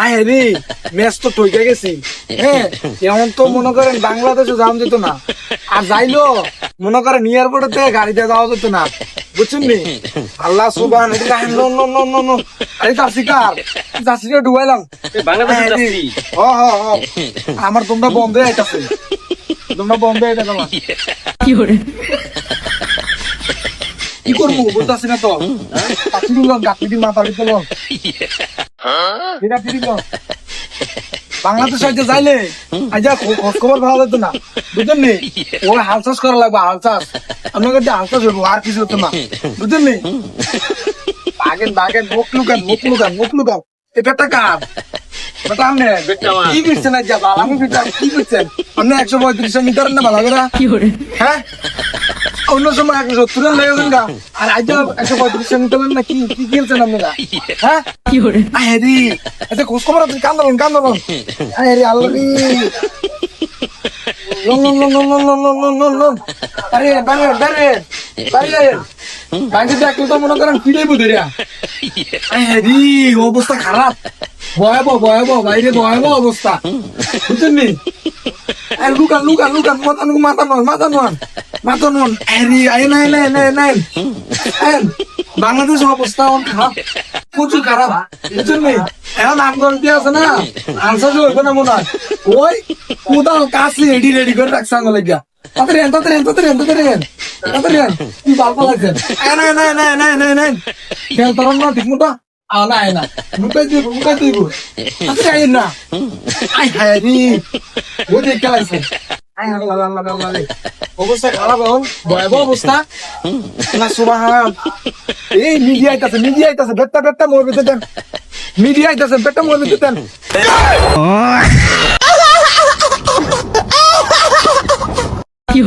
আয় রে ম্যাচ তো ঠকে গেছি। হ্যাঁ এমন তো মনে করেন বাংলাদেশে যাওয়া যেত না, আর যাইলো মনে করেন এয়ারপোর্টের থেকে গাড়িতে যাওয়া যেত না, বুঝছেন নি? আল্লাহ সুবহান আরে চাষিকা ডুবাইলাম হ হ হ আমার তোমরা বন্ধে আইতাছে, তোমরা বন্ধে আইতা তোমার কি করবো বুঝতেছি না তো। চাষি দিলাম গাছটি দিন মাথা দিতে বাংলাদেশ আইতে যাইলে আজ খোঁজ খবর ভালো হতো না, বুঝলেন নি? ওই হাল চাষ করা লাগবে, হাল চাষ আপনার কাছে হাল চাষ হবো, আর কিছু হতো না, বুঝলেন নি? বাগেন বাগেন মুখ লুকান মুখ লুকান মুখ লুকান, এটা একটা কাজ কি করছেন আজ আমি কি করছেন? আপনি 135 মিটার না ভালো করে, হ্যাঁ অন্য সময় 170 লেগেছেন গা, আর আজ 135 মিটার না কি কি খেলছেন আপনারা? হ্যাঁ আরে আচ্ছা খোঁজ খবর আছে, কান ধরুন কান ধরুন। আরে আল্লাহ আরে বারে বারে বারে বাইরে দেখলে তো মনে করেন ফিরেই বুঝে আরে অবস্থা খারাপ, ভয়াবহ ভয়াবহ বাইরে ভয়াবহ অবস্থা, বুঝছেন নি? লুকান লুকান লুকান মাথা নন মাথা নন মাথা নন। আরে আয় নাই নাই নাই নাই বাংলাদেশ অবস্থা খারাপ, প্রচুর খারাপ, বুঝছেন নি? এখন আমগঞ্জ দিয়ে আছে না আনসার হইবে না মনে হয়, ওই কোদাল কাছে রেডি রেডি করে রাখছে আঙুলে গিয়া তাড়াতাড়ি আন তাড়াতাড়ি আন তাড়াতাড়ি আন তাড়াতাড়ি আন তাড়াতাড়ি আন কি বালপা লাগছেন? নাই নাই নাই নাই নাই নাই খেল তরম না ঠিক মতো না আয় না লুকাই দিব তাড়াতাড়ি আইন না। আই হায় রে ও দেখ খেলাইছে, আই আল্লাহ আল্লাহ আল্লাহ অবস্থা খারাপ, এখন ভয়াবহ অবস্থা না সুবহান। এই মিডিয়া আইতাছে বেটা বেটা মরবে দেন, মিডিয়া আইতাছে বেটা মরবে দেন। কি